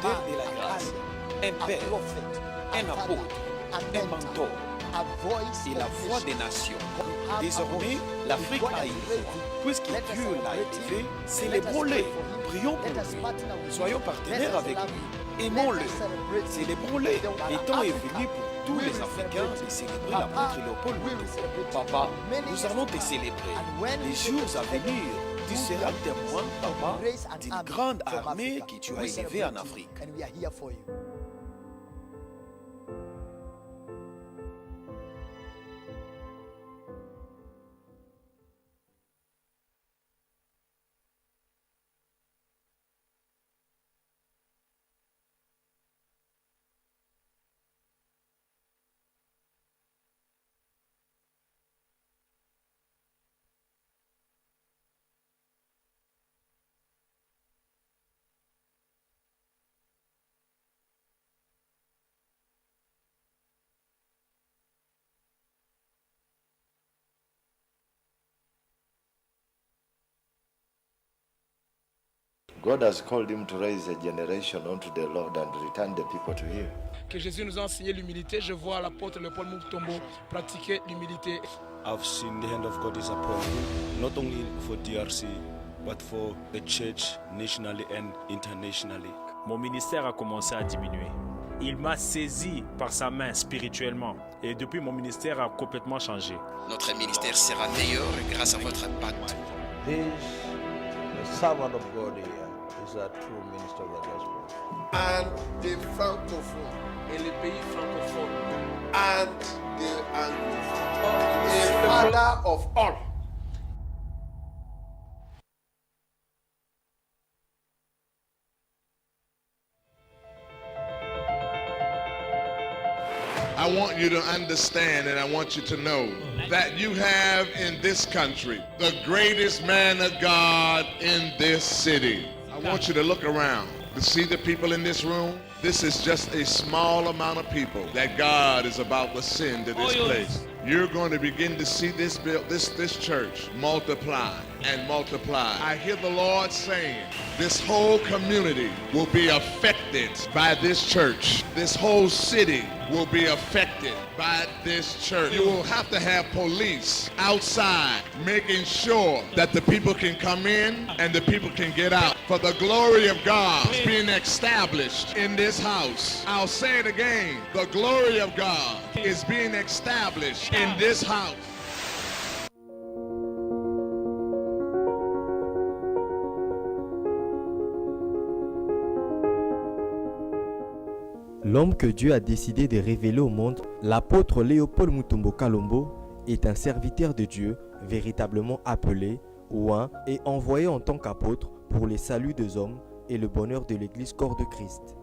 porteur de la grâce, un père, un apôtre, un mentor et la voix des nations. Désormais, l'Afrique a une voix. Puisque Dieu l'a élevé, célébrons-le, prions pour lui, soyons partenaires avec lui, aimons-le, célébrons-le. Le temps est venu pour tous les Africains de célébrer l'apôtre Léopold Mutombo. Papa, nous allons te célébrer. Les jours à venir, tu seras témoin, papa, d'une grande armée que tu as élevée en Afrique. God has called him to raise a generation unto the Lord and return the people to him. Que Jésus nous a enseigné l'humilité. Je vois l'apôtre Léopold Mutombo pratiquer l'humilité. I've seen the hand of God is upon him, not only for DRC, but for the church nationally and internationally. Mon ministère a commencé à diminuer. Il m'a saisi par sa main spirituellement. Et depuis, mon ministère a complètement changé. Notre ministère sera meilleur grâce à votre impact. The servant of God here is a true minister of the gospel. And the francophone. Et les pays francophones. And the anglophone. The father of all. I want you to understand and I want you to know that you have in this country the greatest man of God in this city. I want you to look around to see the people in this room. This is just a small amount of people that God is about to send to this place. You're going to begin to see this church multiply and multiply. I hear the Lord saying this whole community will be affected by this church. This whole city will be affected by this church. You will have to have police outside making sure that the people can come in and the people can get out. For the glory of God is being established in this house. I'll say it again. The glory of God is being established in this house. L'homme que Dieu a décidé de révéler au monde, l'apôtre Léopold Mutombo Kalombo, est un serviteur de Dieu véritablement appelé, oint et envoyé en tant qu'apôtre pour le salut des hommes et le bonheur de l'Église corps de Christ.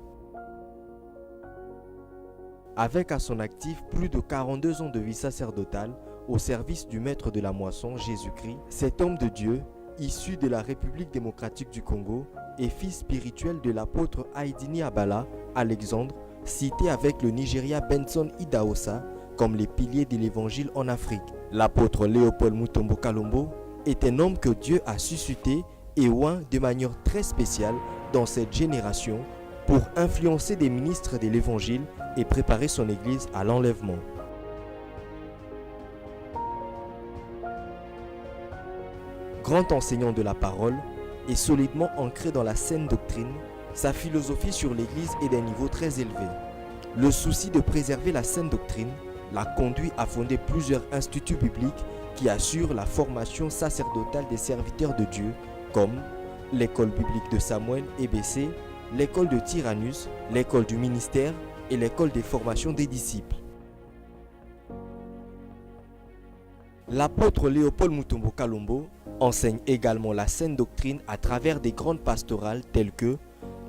Avec à son actif plus de 42 ans de vie sacerdotale au service du maître de la moisson, Jésus-Christ, cet homme de Dieu, issu de la République démocratique du Congo et fils spirituel de l'apôtre Haïdini Abala, Alexandre, cité avec le Nigeria Benson Idahosa comme les piliers de l'évangile en Afrique. L'apôtre Léopold Mutombo Kalombo est un homme que Dieu a suscité et oint de manière très spéciale dans cette génération pour influencer des ministres de l'évangile et préparer son église à l'enlèvement. Grand enseignant de la parole et solidement ancré dans la saine doctrine, sa philosophie sur l'Église est d'un niveau très élevé. Le souci de préserver la saine doctrine l'a conduit à fonder plusieurs instituts bibliques qui assurent la formation sacerdotale des serviteurs de Dieu, comme l'école biblique de Samuel EBC, l'école de Tyrannus, l'école du ministère et l'école des formations des disciples. L'apôtre Léopold Mutombo Kalombo enseigne également la saine doctrine à travers des grandes pastorales telles que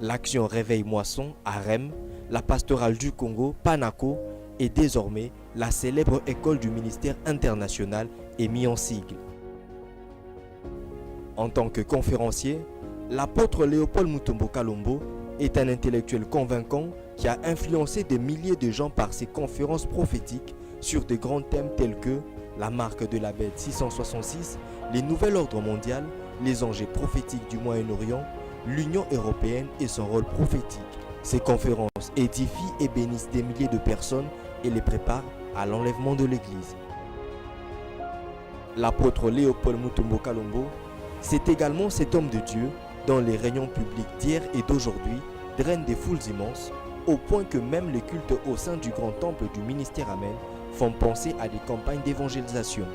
l'Action Réveil Moisson à Rem, la pastorale du Congo, Panako, et désormais la célèbre école du ministère international est mise en sigle. En tant que conférencier, l'apôtre Léopold Mutombo Kalombo est un intellectuel convaincant qui a influencé des milliers de gens par ses conférences prophétiques sur de grands thèmes tels que la marque de la bête 666, les nouvel ordre mondial, les enjeux prophétiques du Moyen-Orient, l'Union européenne et son rôle prophétique. Ces conférences édifient et bénissent des milliers de personnes et les préparent à l'enlèvement de l'Église. L'apôtre Léopold Mutombo Kalombo, c'est également cet homme de Dieu dont les réunions publiques d'hier et d'aujourd'hui drainent des foules immenses, au point que même les cultes au sein du grand temple du ministère Amen font penser à des campagnes d'évangélisation.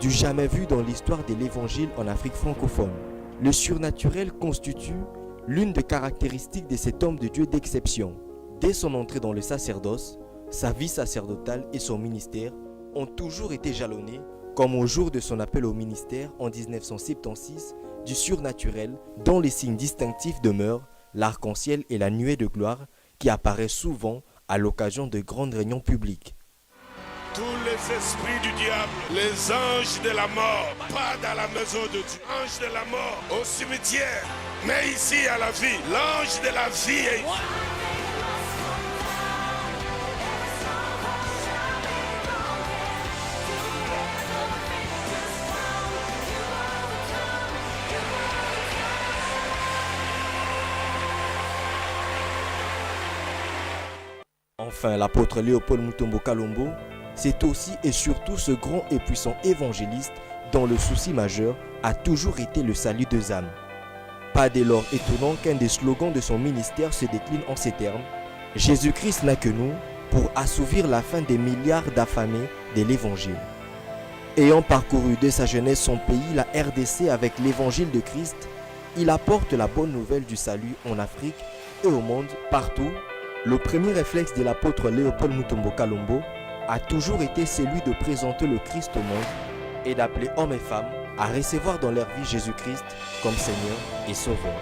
Du jamais vu dans l'histoire de l'évangile en Afrique francophone, le surnaturel constitue l'une des caractéristiques de cet homme de Dieu d'exception. Dès son entrée dans le sacerdoce, sa vie sacerdotale et son ministère ont toujours été jalonnés, comme au jour de son appel au ministère en 1976, du surnaturel dont les signes distinctifs demeurent l'arc-en-ciel et la nuée de gloire qui apparaît souvent à l'occasion de grandes réunions publiques. Tous les esprits du diable, les anges de la mort, pas dans la maison de Dieu. Ange de la mort au cimetière, mais ici à la vie. L'ange de la vie est ici. Enfin, l'apôtre Léopold Mutombo Kalombo, c'est aussi et surtout ce grand et puissant évangéliste dont le souci majeur a toujours été le salut des âmes. Pas dès lors étonnant qu'un des slogans de son ministère se décline en ces termes: Jésus-Christ n'a que nous pour assouvir la faim des milliards d'affamés de l'évangile. Ayant parcouru dès sa jeunesse son pays, la RDC, avec l'évangile de Christ, il apporte la bonne nouvelle du salut en Afrique et au monde partout. Le premier réflexe de l'apôtre Léopold Mutombo Kalombo a toujours été celui de présenter le Christ au monde et d'appeler hommes et femmes à recevoir dans leur vie Jésus-Christ comme Seigneur et Sauveur.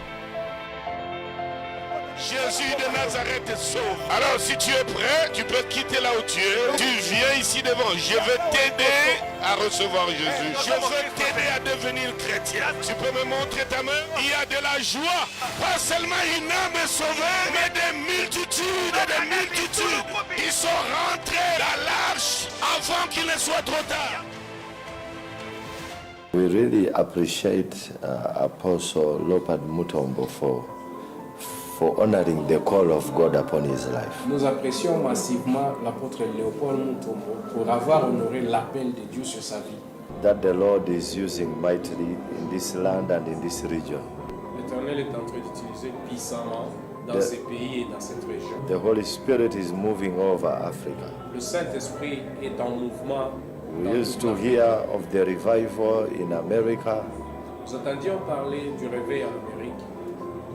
Jésus de Nazareth te sauve. Alors si tu es prêt, tu peux quitter là où tu es. Tu viens ici devant. Je vais t'aider à recevoir Jésus. Je veux t'aider à devenir chrétien. Tu peux me montrer ta main? Il y a de la joie. Pas seulement une âme est sauvée, mais des multitudes et des multitudes. Ils sont rentrés dans l'arche avant qu'il ne soit trop tard. We really appreciate Apostle Léopold Mutombo for honoring the call of God upon his life. Nous apprécions massivement l'apôtre Léopold Mutombo pour avoir honoré l'appel de Dieu sur sa vie. That the Lord is using mightily in this land and in this region. L'Éternel est en train d'utiliser puissamment dans ces pays et dans cette région. The Holy Spirit is moving over Africa. Le Saint-Esprit est en mouvement. We used to hear of the revival in America. Nous entendions parler du réveil en Amérique.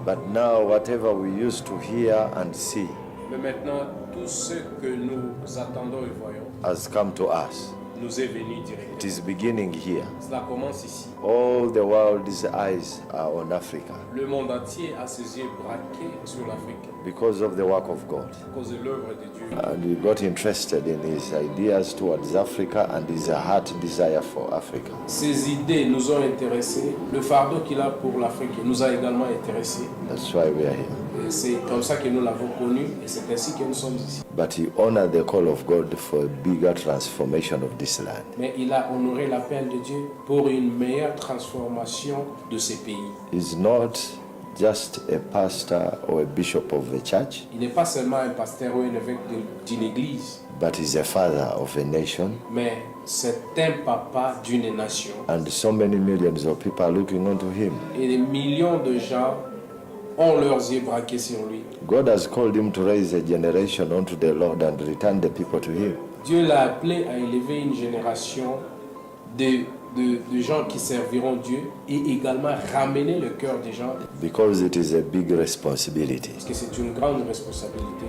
But now whatever we used to hear and see Mais maintenant, tout ce que nous attendons et voyons has come to us. nous est venu directement. It is beginning here. Cela commence ici. All the world's eyes are on Africa Le monde entier a ses yeux braqués sur l'Afrique because of the work of God. à cause de l'œuvre de Dieu. And we got interested in his ideas towards Africa and his heart desire for Africa. Ces idées nous ont intéressés. Le fardeau qu'il a pour l'Afrique nous a également intéressés. That's why we are here. Et c'est comme ça que nous l'avons connu et c'est ainsi que nous sommes ici. But he honored the call of God for a bigger transformation of this land. Mais il a honoré l'appel de Dieu pour une meilleure transformation de ces pays. He's not just a pastor or a bishop of the church, Il n'est pas seulement un pasteur ou un évêque d'une église, but he's a father of a nation. mais c'est un papa d'une nation. And so many millions of people are looking unto him. Et des millions de gens ont leurs yeux braqués sur lui. God has called him to raise a generation unto the Lord and return the people to him. Dieu l'a appelé à élever une génération de gens qui serviront Dieu et également ramener le cœur des gens. Because it is a big responsibility. Parce que c'est une grande responsabilité.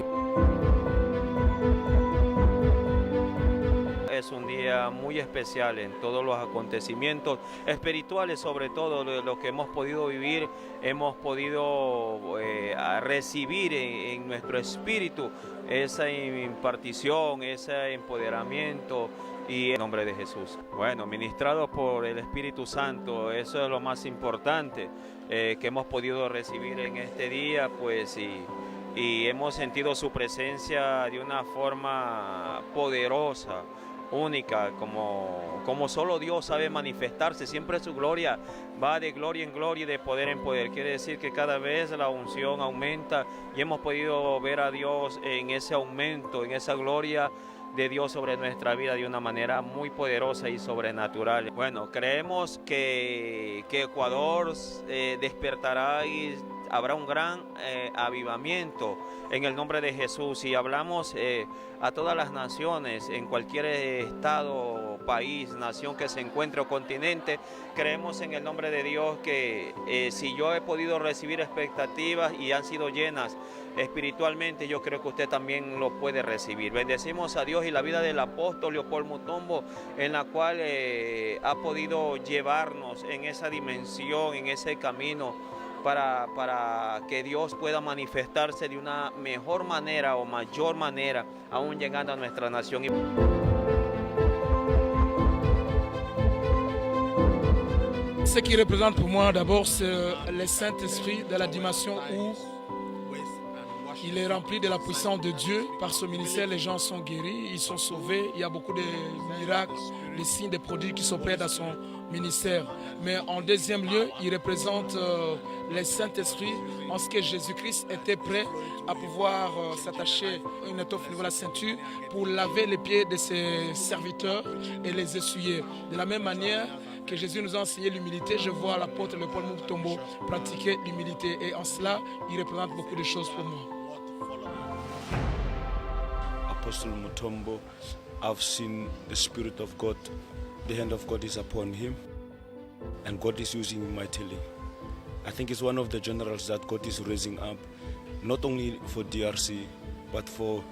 Es un día muy especial en todos los acontecimientos espirituales, sobre todo de lo que hemos podido vivir, hemos podido recibir en nuestro espíritu esa impartición, ese empoderamiento y en nombre de Jesús. Bueno, ministrados por el Espíritu Santo, eso es lo más importante que hemos podido recibir en este día, pues y hemos sentido su presencia de una forma poderosa. única, como solo Dios sabe manifestarse. Siempre su gloria va de gloria en gloria y de poder en poder. Quiere decir que cada vez la unción aumenta y hemos podido ver a Dios en ese aumento, en esa gloria de Dios sobre nuestra vida de una manera muy poderosa y sobrenatural. Bueno, creemos que Ecuador despertará y habrá un gran avivamiento en el nombre de Jesús, y hablamos a todas las naciones, en cualquier estado, país, nación que se encuentre o continente. Creemos en el nombre de Dios que si yo he podido recibir expectativas y han sido llenas espiritualmente, yo creo que usted también lo puede recibir. Bendecimos a Dios y la vida del apóstol Leopoldo Mutombo, en la cual ha podido llevarnos en esa dimensión, en ese camino, para que Dios pueda manifestarse de una mejor manera o mayor manera, aún llegando a nuestra nación. Ce qui représente pour moi d'abord, c'est le Saint-Esprit de la dimension où il est rempli de la puissance de Dieu. Par ce ministère, les gens sont guéris, ils sont sauvés. Il y a beaucoup de miracles, des signes, des prodiges qui s'opèrent dans son ministère. Mais en deuxième lieu, il représente le Saint-Esprit en ce que Jésus-Christ était prêt à pouvoir s'attacher une étoffe au niveau de la ceinture pour laver les pieds de ses serviteurs et les essuyer. De la même manière que Jésus nous a enseigné l'humilité, je vois l'apôtre Leopoldo Mutombo pratiquer l'humilité, et en cela, il représente beaucoup de choses pour moi. Apostle Mutombo, I've seen the Spirit of God, the hand of God is upon him, and God is using him mightily. I think he's one of the generals that God is raising up, not only for DRC, but for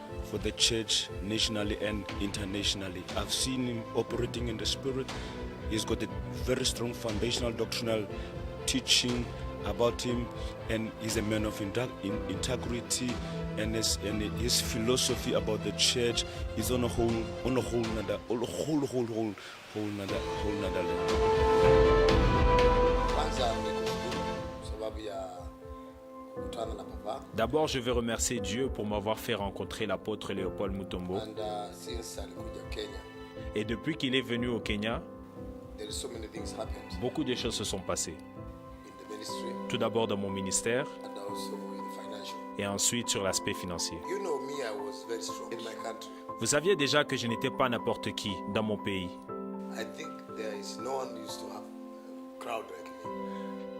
the church nationally and internationally. I've seen him operating in the Spirit. He's got a very strong foundational doctrinal teaching about him, and he's a man of integrity, and his philosophy about the church is on a whole nother level. D'abord, je veux remercier Dieu pour m'avoir fait rencontrer l'apôtre Leopoldo Mutombo. Et depuis qu'il est venu au Kenya, beaucoup de choses se sont passées. Tout d'abord dans mon ministère et ensuite sur l'aspect financier. Vous saviez déjà que je n'étais pas n'importe qui dans mon pays.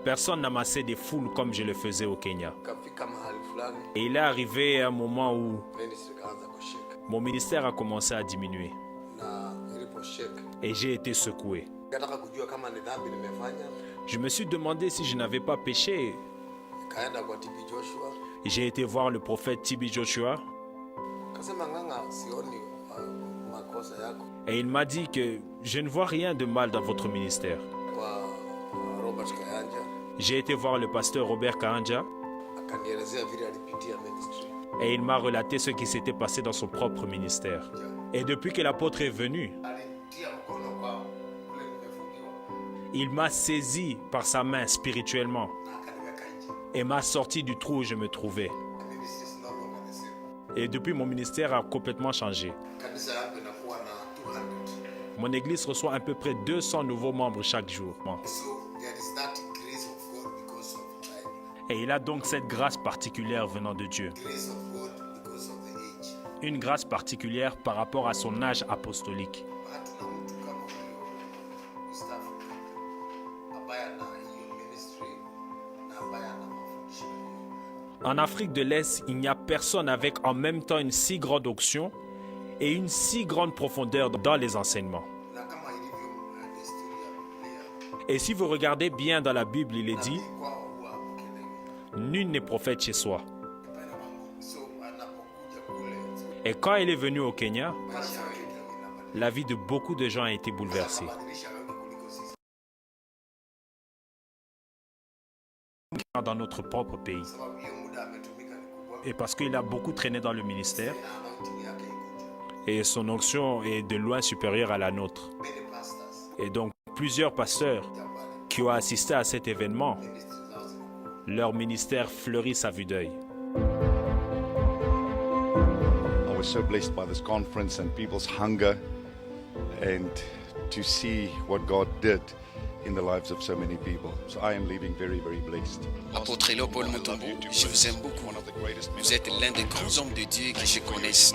Personne n'amassait des foules comme je le faisais au Kenya. Et il est arrivé un moment où mon ministère a commencé à diminuer. Et j'ai été secoué. Je me suis demandé si je n'avais pas péché. J'ai été voir le prophète TB Joshua. Et il m'a dit que je ne vois rien de mal dans votre ministère. J'ai été voir le pasteur Robert Kahanja. Et il m'a relaté ce qui s'était passé dans son propre ministère. Et depuis que l'apôtre est venu, il m'a saisi par sa main spirituellement et m'a sorti du trou où je me trouvais. Et depuis, mon ministère a complètement changé. Mon église reçoit à peu près 200 nouveaux membres chaque jour. Et il a donc cette grâce particulière venant de Dieu. Une grâce particulière par rapport à son âge apostolique. En Afrique de l'Est, il n'y a personne avec en même temps une si grande onction et une si grande profondeur dans les enseignements. Et si vous regardez bien dans la Bible, il est dit, nul n'est prophète chez soi. Et quand il est venu au Kenya, la vie de beaucoup de gens a été bouleversée. Dans notre propre pays. Et parce qu'il a beaucoup traîné dans le ministère, et son onction est de loin supérieure à la nôtre. Et donc, plusieurs pasteurs qui ont assisté à cet événement, leur ministère fleurit à vue d'œil. I was so blessed by this conference and people's hunger and to see what God did in the lives of so many people. So I am leaving very, very blessed. Apôtre Léopold Mutombo, je vous aime beaucoup. Vous êtes l'un des grands hommes de Dieu que je connaisse.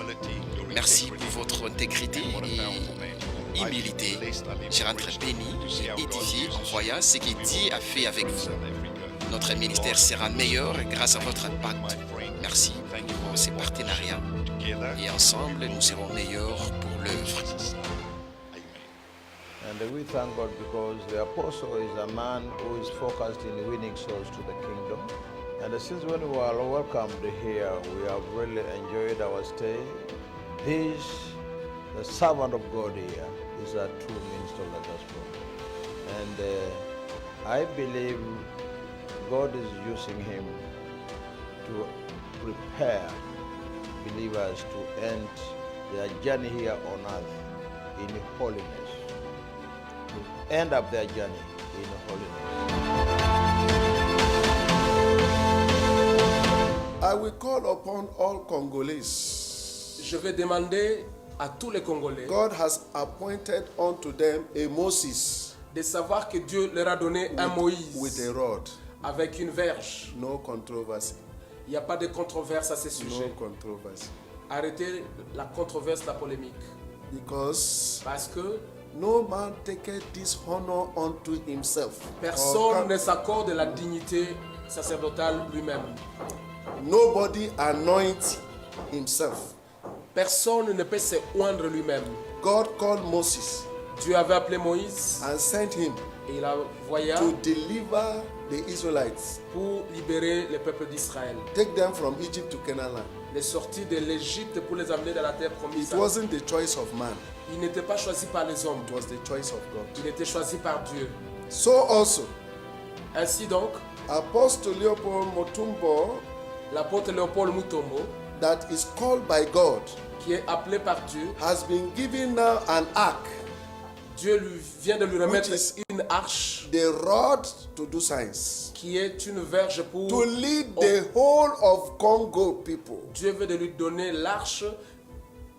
Merci pour votre intégrité et humilité. Je rentre béni et édifié en voyant ce que Dieu a fait avec vous. Notre ministère sera meilleur grâce à votre impact. Merci pour ces partenariats. Et ensemble, nous serons meilleurs pour l'œuvre. And we thank God because the apostle is a man who is focused in winning souls to the kingdom. And since when we are welcomed here, we have really enjoyed our stay. This, the servant of God here, is a true minister of the gospel. And I believe God is using him to prepare believers to end their journey here on earth in holiness. To end up their journey in holiness. I will call upon all Congolese. Je vais demander à tous les Congolais. God has appointed unto them a Moses. De savoir que Dieu leur a donné un Moïse. With a rod. Avec une verge. No controversy. Il n'y a pas de controverse à ce sujet. No controversy. Arrêtez la controverse, la polémique. Parce que no man taketh this honor unto himself. Personne ne s'accorde la dignité sacerdotale lui-même. Nobody anoints himself. Personne ne peut se oindre lui-même. God called Moses. Dieu avait appelé Moïse. And sent him. Et il a envoyé to deliver the Israelites. Pour libérer le peuple d'Israël. Take them from Egypt to Canaan. Les sortir de l'Égypte pour les amener dans la terre promise. It wasn't the choice of man. Il n'était pas choisi par les hommes. It was the choice of God. Il était choisi par Dieu. So also. Ainsi donc. Apostle Léopold Mutombo. L'apôtre Léopold Mutombo. That is called by God. Qui est appelé par Dieu. Has been given now an ark. Dieu vient de lui remettre une arche. The rod to do signs. Qui est une verge pour. To lead the whole of Congo people. Dieu veut de lui donner l'arche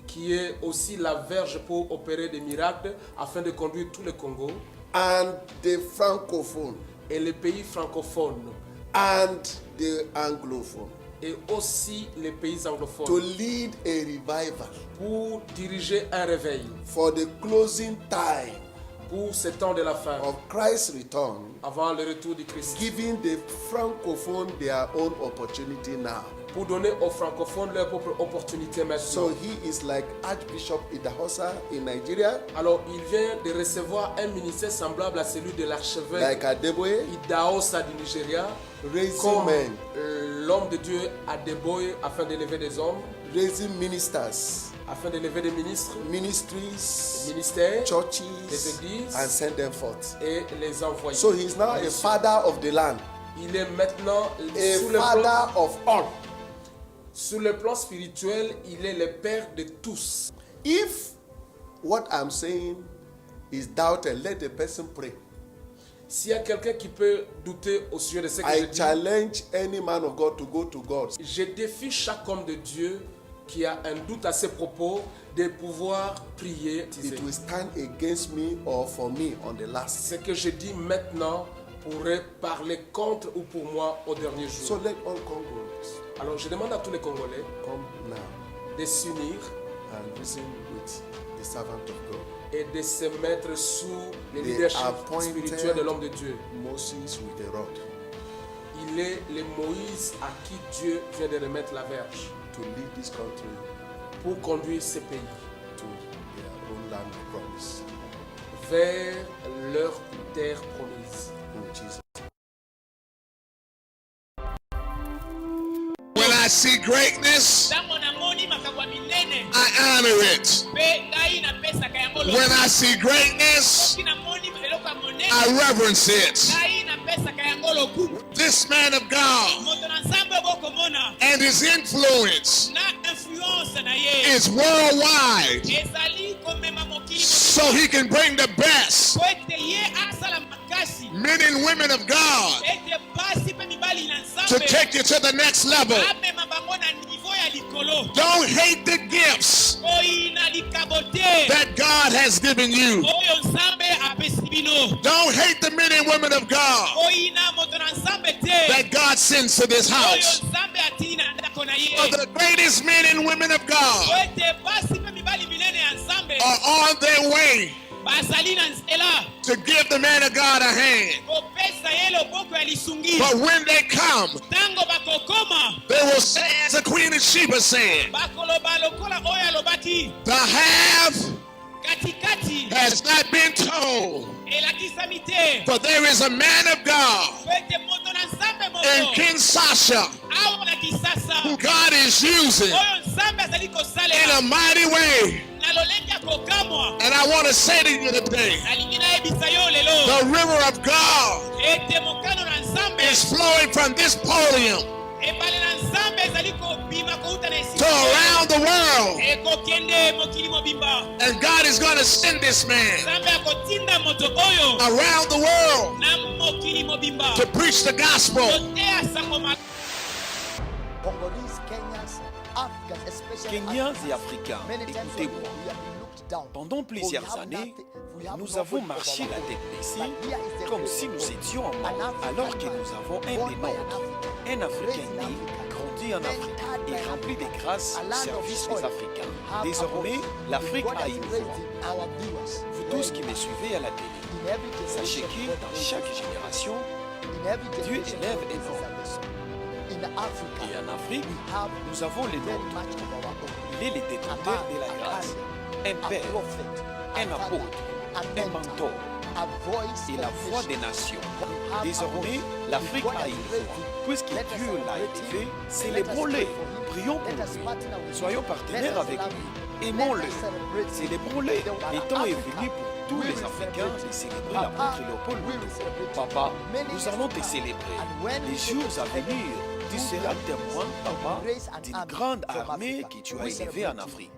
qui est aussi la verge pour opérer des miracles afin de conduire tout le Congo. And the francophone. Et les pays francophones. And the anglophone. Et aussi les pays anglophones. To lead a revival. Pour diriger un réveil. For the closing time. Pour ce temps de la fin. Of Christ's return. Avant le retour du Christ. Giving the francophone their own opportunity now. Pour donner aux francophones leur propre opportunité maintenant. So he is like Archbishop Idahosa in Nigeria. Alors il vient de recevoir un ministère semblable à celui de l'archevêque like Adeboye. Idahosa du Nigeria. Raising men. L'homme de Dieu Adeboye afin d'élever des hommes. Raising ministers. Afin d'élever des ministres. Ministries. Ministères. Churches. Des églises. And send them forth. Et les envoyer. So he is now a father of the land. Il est maintenant a father of all. Sur le plan spirituel, il est le père de tous. If what I'm saying is doubted, let the person pray. S'il y a quelqu'un qui peut douter au sujet de ce que je dis, challenge any man of God to go to God. Je défie chaque homme de Dieu qui a un doute à ses propos de pouvoir prier. It will stand against me or for me on the last. Ce que je dis maintenant pourrait parler contre ou pour moi au dernier jour. So let all Congolese. Alors je demande à tous les Congolais de s'unir et de se mettre sous le leadership spirituel de l'homme de Dieu. Il est le Moïse à qui Dieu vient de remettre la verge pour conduire ce pays vers leur terre promise. When I see greatness, I honor it. When I see greatness, I reverence it. This man of God and his influence is worldwide, so he can bring the best men and women of God to take you to the next level. Don't hate the gifts that God has given you. Don't hate the men and women of God that God sends to this house. For the greatest men and women of God are on their way to give the man of God a hand. But when they come, they will say, as the Queen of Sheba said, the half has not been told. For there is a man of God in Kinshasa who God is using in a mighty way. And I want to say to you today, the river of God is flowing from this podium to around the world. And God is going to send this man around the world to preach the gospel. Kenyans et Africains, écoutez-moi. Pendant plusieurs années, nous avons marché la tête baissée comme si nous étions en mort, alors que nous avons un des nôtres, un Africain né, grandi en Afrique et rempli de grâce au service des Africains. Désormais, l'Afrique a une voix. Vous tous qui me suivez à la télé, sachez que dans chaque génération, Dieu élève un homme. Et en Afrique, nous avons les nôtres. Il est le détenteur de la grâce, un père, un apôtre, un mentor et la voix des nations. Désormais, l'Afrique a une voix. Puisque Dieu l'a élevé, célébrons-le, prions pour lui, soyons partenaires avec lui, aimons-le, célébrons-le. Le temps est venu pour tous les Africains de célébrer l'apôtre Léopold Mutombo. Papa, nous allons te célébrer. Les jours à venir, tu seras témoin, papa, d'une grande armée que tu as élevée en Afrique.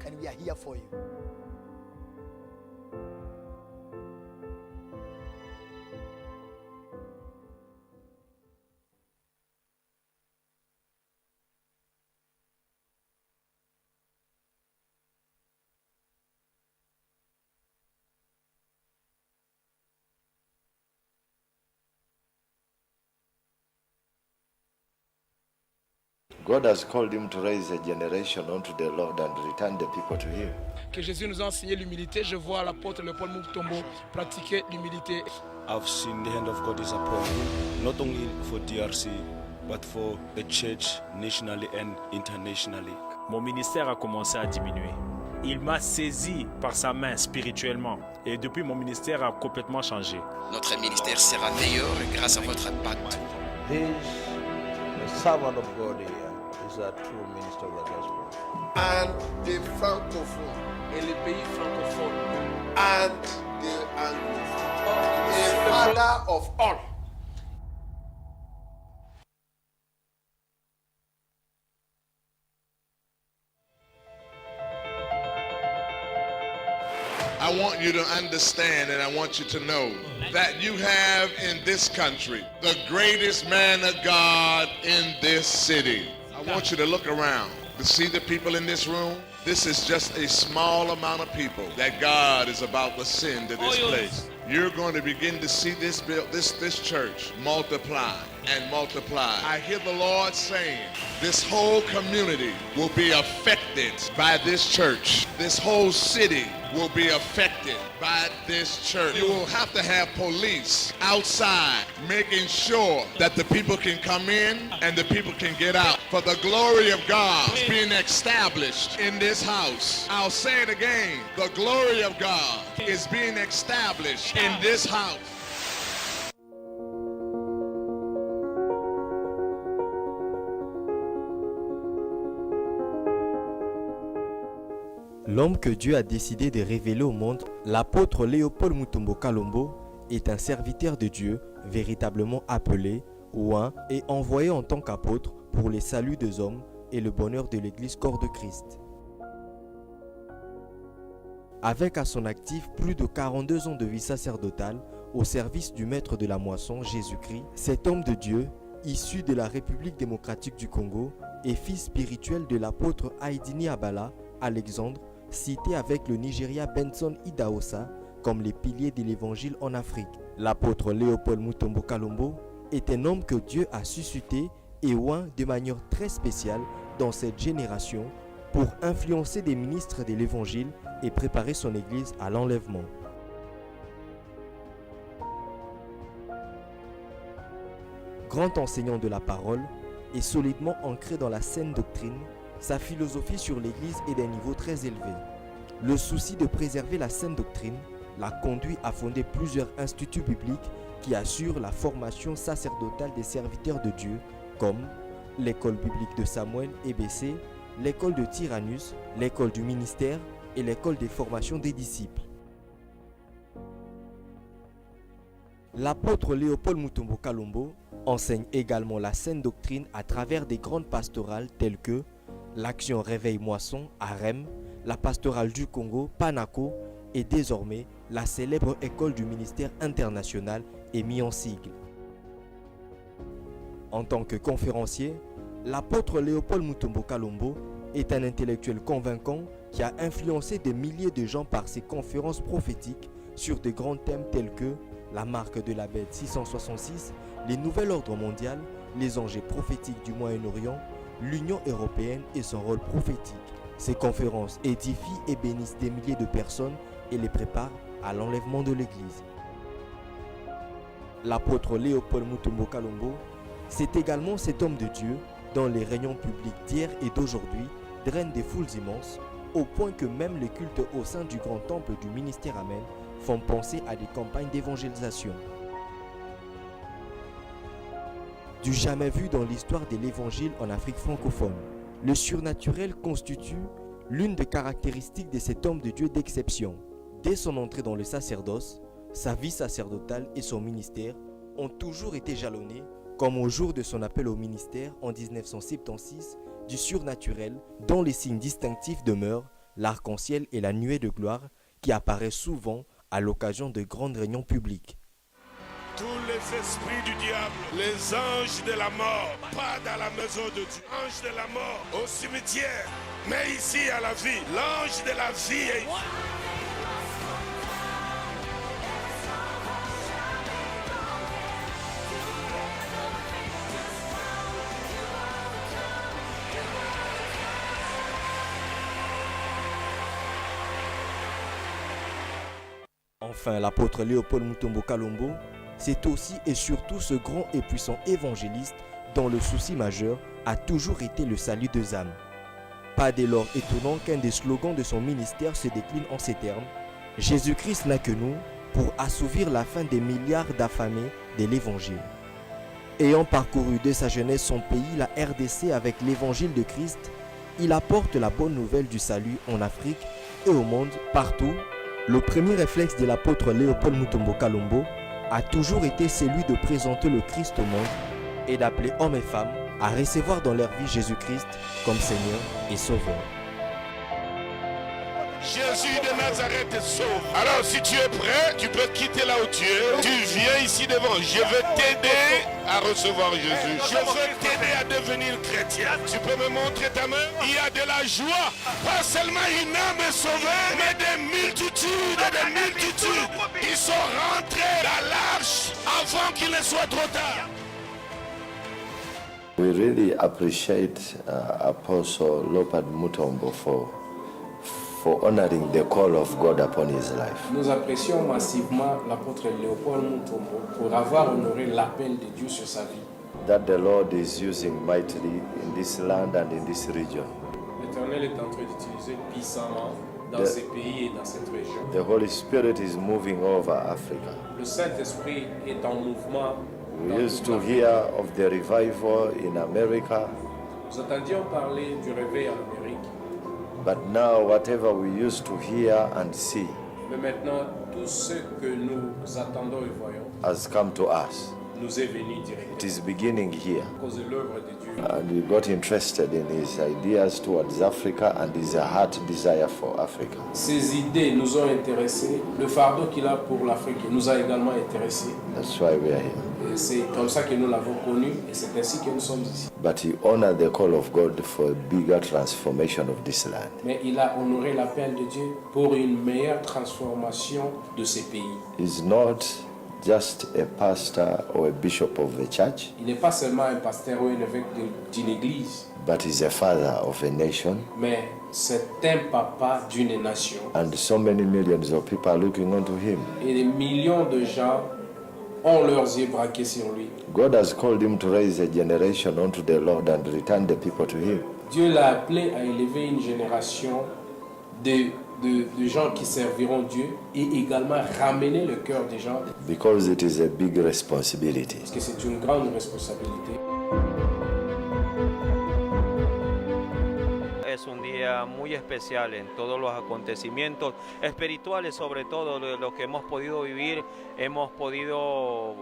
God has called him to raise a generation unto the Lord and return the people to him. Que Jésus nous a enseigné l'humilité. Je vois l'apôtre Léopold Mutombo pratiquer l'humilité. I've seen the hand of God is upon him, not only for DRC, but for the church nationally and internationally. Mon ministère a commencé à diminuer. Il m'a saisi par sa main spirituellement et depuis mon ministère a complètement changé. Notre ministère sera meilleur grâce à votre impact. The servant of God here is a true minister of the gospel. And the francophone. Et les pays francophones. And the anglophone. The father of all. I want you to understand and I want you to know that you have in this country the greatest man of God in this city. I want you to look around to see the people in this room. This is just a small amount of people that God is about to send to this place. You're going to begin to see this church multiply and multiply. I hear the Lord saying this whole community will be affected by this church. This whole city will be affected by this church. You will have to have police outside making sure that the people can come in and the people can get out. For the glory of God is being established in this house. I'll say it again. The glory of God is being established in this house. L'homme que Dieu a décidé de révéler au monde, l'apôtre Léopold Mutombo Kalombo, est un serviteur de Dieu véritablement appelé, oint et envoyé en tant qu'apôtre pour les saluts des hommes et le bonheur de l'Église corps de Christ. Avec à son actif plus de 42 ans de vie sacerdotale au service du maître de la moisson, Jésus-Christ, cet homme de Dieu, issu de la République démocratique du Congo et fils spirituel de l'apôtre Haïdini Abala, Alexandre, cités avec le Nigeria Benson Idahosa comme les piliers de l'évangile en Afrique. L'apôtre Léopold Mutombo Kalombo est un homme que Dieu a suscité et oint de manière très spéciale dans cette génération pour influencer des ministres de l'évangile et préparer son église à l'enlèvement. Grand enseignant de la parole et solidement ancré dans la saine doctrine, sa philosophie sur l'église est d'un niveau très élevé. Le souci de préserver la saine doctrine l'a conduit à fonder plusieurs instituts bibliques qui assurent la formation sacerdotale des serviteurs de Dieu, comme l'école biblique de Samuel EBC, l'école de Tyrannus, l'école du ministère et l'école des formations des disciples. L'apôtre Léopold Mutombo Kalombo enseigne également la saine doctrine à travers des grandes pastorales telles que l'Action Réveil Moisson à Rem, la pastorale du Congo, Panako, et désormais la célèbre école du ministère international est mise en sigle. En tant que conférencier, l'apôtre Léopold Mutombo Kalombo est un intellectuel convaincant qui a influencé des milliers de gens par ses conférences prophétiques sur de grands thèmes tels que la marque de la bête 666, les nouvel ordre mondial, les enjeux prophétiques du Moyen-Orient, l'Union européenne et son rôle prophétique. Ces conférences édifient et bénissent des milliers de personnes et les préparent à l'enlèvement de l'Église. L'apôtre Léopold Mutombo Kalombo, c'est également cet homme de Dieu dont les réunions publiques d'hier et d'aujourd'hui drainent des foules immenses, au point que même les cultes au sein du grand temple du ministère Amen font penser à des campagnes d'évangélisation. Du jamais vu dans l'histoire de l'évangile en Afrique francophone, le surnaturel constitue l'une des caractéristiques de cet homme de Dieu d'exception. Dès son entrée dans le sacerdoce, sa vie sacerdotale et son ministère ont toujours été jalonnés, comme au jour de son appel au ministère en 1976, du surnaturel dont les signes distinctifs demeurent l'arc-en-ciel et la nuée de gloire qui apparaît souvent à l'occasion de grandes réunions publiques. Tous les esprits du diable, les anges de la mort, pas dans la maison de Dieu. Ange de la mort au cimetière, mais ici à la vie. L'ange de la vie est ici. Enfin, l'apôtre Léopold Mutombo Kalombo, c'est aussi et surtout ce grand et puissant évangéliste dont le souci majeur a toujours été le salut des âmes. Pas dès lors étonnant qu'un des slogans de son ministère se décline en ces termes: Jésus-Christ n'a que nous pour assouvir la faim des milliards d'affamés de l'évangile. Ayant parcouru dès sa jeunesse son pays, la RDC, avec l'évangile de Christ, il apporte la bonne nouvelle du salut en Afrique et au monde partout. Le premier réflexe de l'apôtre Léopold Mutombo Kalombo a toujours été celui de présenter le Christ au monde et d'appeler hommes et femmes à recevoir dans leur vie Jésus-Christ comme Seigneur et Sauveur. Jésus de Nazareth sauve. Alors si tu es prêt, tu peux quitter là où tu es. Tu viens ici devant. Je vais t'aider à recevoir Jésus. Je veux t'aider à devenir chrétien. Tu peux me montrer ta main? Il y a de la joie. Pas seulement une âme est sauvée, mais des multitudes et des multitudes. Ils sont rentrés dans l'arche avant qu'il ne soit trop tard. We really appreciate Apostle Léopold Mutombo for honoring the call of God upon his life. Nous apprécions massivement l'apôtre Léopold Mutombo pour avoir honoré l'appel de Dieu sur sa vie. That the Lord is using mightily in this land and in this region. L'Éternel est en train d'utiliser puissamment dans ces pays et dans cette région. The Holy Spirit is moving over Africa. Le Saint-Esprit est en mouvement. We used to hear of the revival in America. Nous entendions parler du réveil en Amérique. But now whatever we used to hear and see Mais maintenant, tout ce que nous attendons et voyons has come to us. nous est venu directement. It is beginning here. À cause de l'œuvre de Dieu. And we got interested in his ideas towards Africa and his heart desire for Africa. Ces idées nous ont intéressés. Le fardeau qu'il a pour l'Afrique nous a également intéressés. That's why we are here. c'est comme ça que nous l'avons connu et c'est ainsi que nous sommes ici. But he honored the call of God for a bigger transformation of this land. Mais il a honoré l'appel de Dieu pour une meilleure transformation de ces pays. He's not just a pastor or a bishop of the church, Il n'est pas seulement un pasteur ou un évêque d'une église, but he's a father of a nation. mais c'est un papa d'une nation. And so many millions of people are looking onto him. Et des millions de gens ont leurs yeux braqués sur lui. God has called him to raise a generation unto the Lord and return the people to him. Dieu l'a appelé à élever une génération de gens qui serviront Dieu et également ramener le cœur des gens. Because it is a big responsibility. Parce que c'est une grande responsabilité. Es un día muy especial en todos los acontecimientos espirituales, sobre todo lo que hemos podido vivir, hemos podido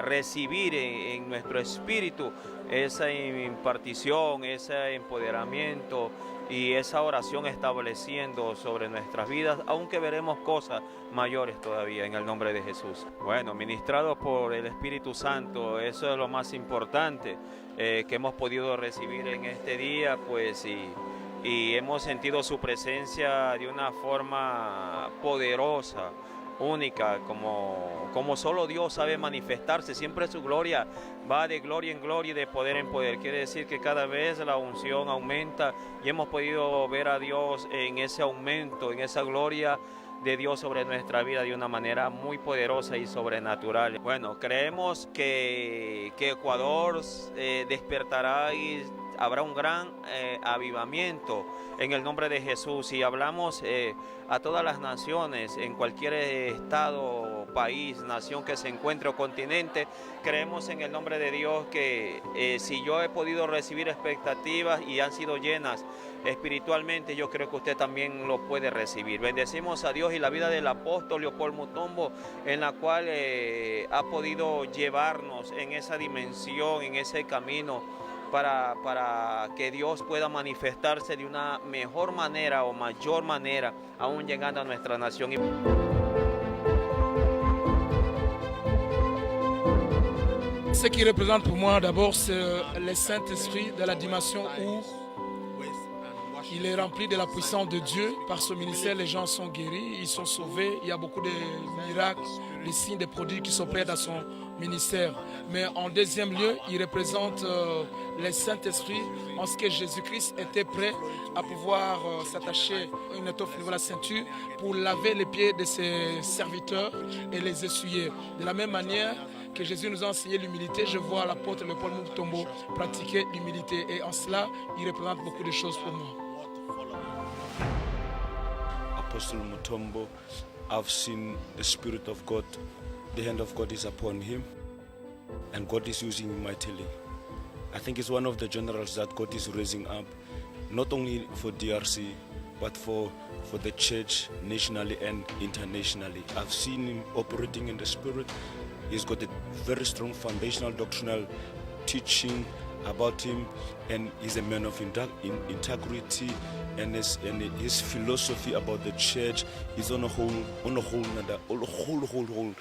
recibir en nuestro espíritu esa impartición, ese empoderamiento y esa oración estableciendo sobre nuestras vidas, aunque veremos cosas mayores todavía en el nombre de Jesús. Bueno, ministrados por el Espíritu Santo, eso es lo más importante que hemos podido recibir en este día, pues y hemos sentido su presencia de una forma poderosa, única, como solo Dios sabe manifestarse. Siempre su gloria va de gloria en gloria y de poder en poder. Quiere decir que cada vez la unción aumenta y hemos podido ver a Dios en ese aumento, en esa gloria de Dios sobre nuestra vida de una manera muy poderosa y sobrenatural. Bueno, creemos que Ecuador despertará y habrá un gran avivamiento en el nombre de Jesús. Y hablamos a todas las naciones, en cualquier estado, país, nación que se encuentre o continente, creemos en el nombre de Dios que si yo he podido recibir expectativas y han sido llenas espiritualmente, yo creo que usted también lo puede recibir. Bendecimos a Dios y la vida del apóstol Leopoldo Mutombo, en la cual ha podido llevarnos en esa dimensión, en ese camino, para que Dios pueda manifestarse de una mejor manera o mayor manera, aún llegando a nuestra nación. Ce qui représente pour moi d'abord, c'est le Saint-Esprit de la dimension où il est rempli de la puissance de Dieu. Par ce ministère, les gens sont guéris, ils sont sauvés. Il y a beaucoup de miracles, des signes, des produits qui s'opèrent dans son ministère. Mais en deuxième lieu, il représente le Saint-Esprit en ce que Jésus-Christ était prêt à pouvoir s'attacher une étoffe au niveau de la ceinture pour laver les pieds de ses serviteurs et les essuyer. De la même manière que Jésus nous a enseigné l'humilité, je vois l'apôtre Leopoldo Mutombo pratiquer l'humilité. Et en cela, il représente beaucoup de choses pour moi. Apostle Mutombo, I've seen the Spirit of God, the hand of God is upon him, and God is using him mightily. I think he's one of the generals that God is raising up, not only for DRC, but for the church nationally and internationally. I've seen him operating in the Spirit. He's got a very strong foundational doctrinal teaching about him, and he's a man of integrity, and his philosophy about the church is on a whole nother level.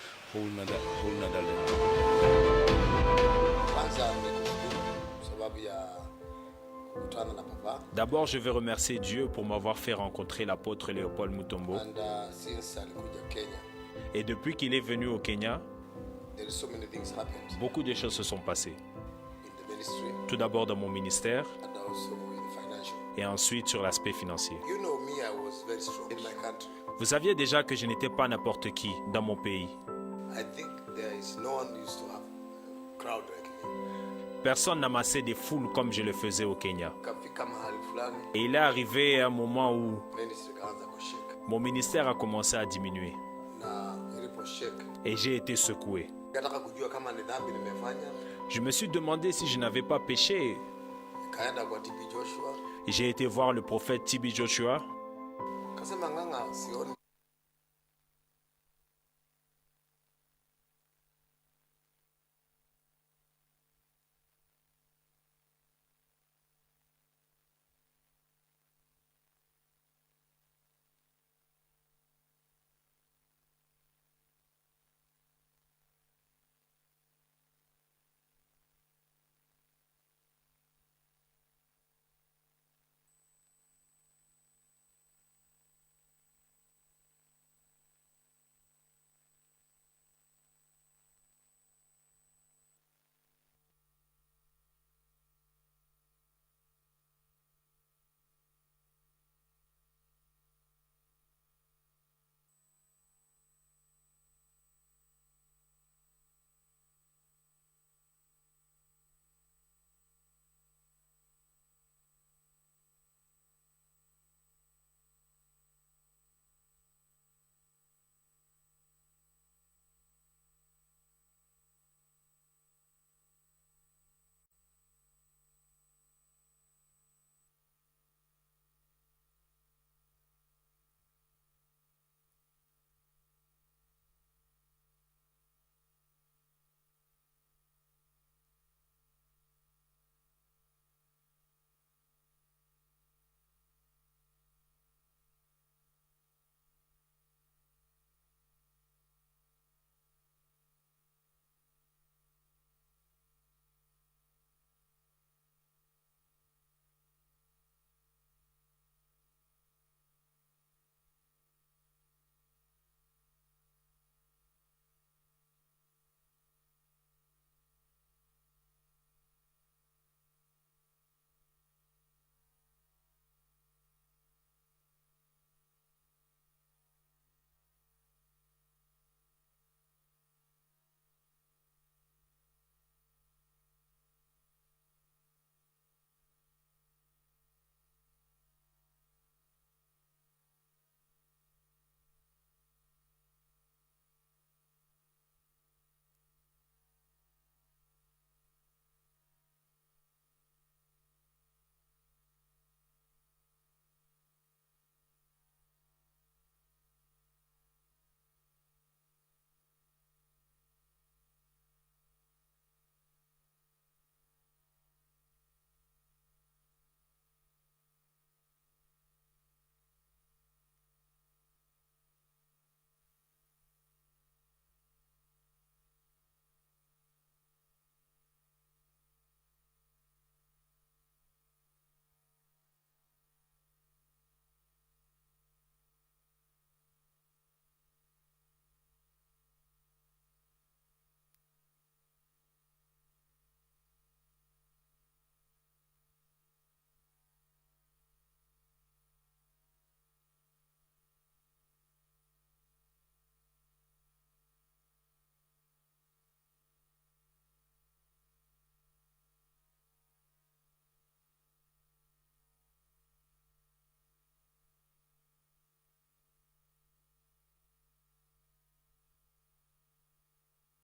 D'abord, je veux remercier Dieu pour m'avoir fait rencontrer l'apôtre Leopoldo Mutombo. Et depuis qu'il est venu au Kenya, beaucoup de choses se sont passées. Tout d'abord dans mon ministère et ensuite sur l'aspect financier. Vous saviez déjà que je n'étais pas n'importe qui dans mon pays. Personne n'amassait des foules comme je le faisais au Kenya. Et il est arrivé un moment où mon ministère a commencé à diminuer. Et j'ai été secoué. Je me suis demandé si je n'avais pas péché. J'ai été voir le prophète TB Joshua.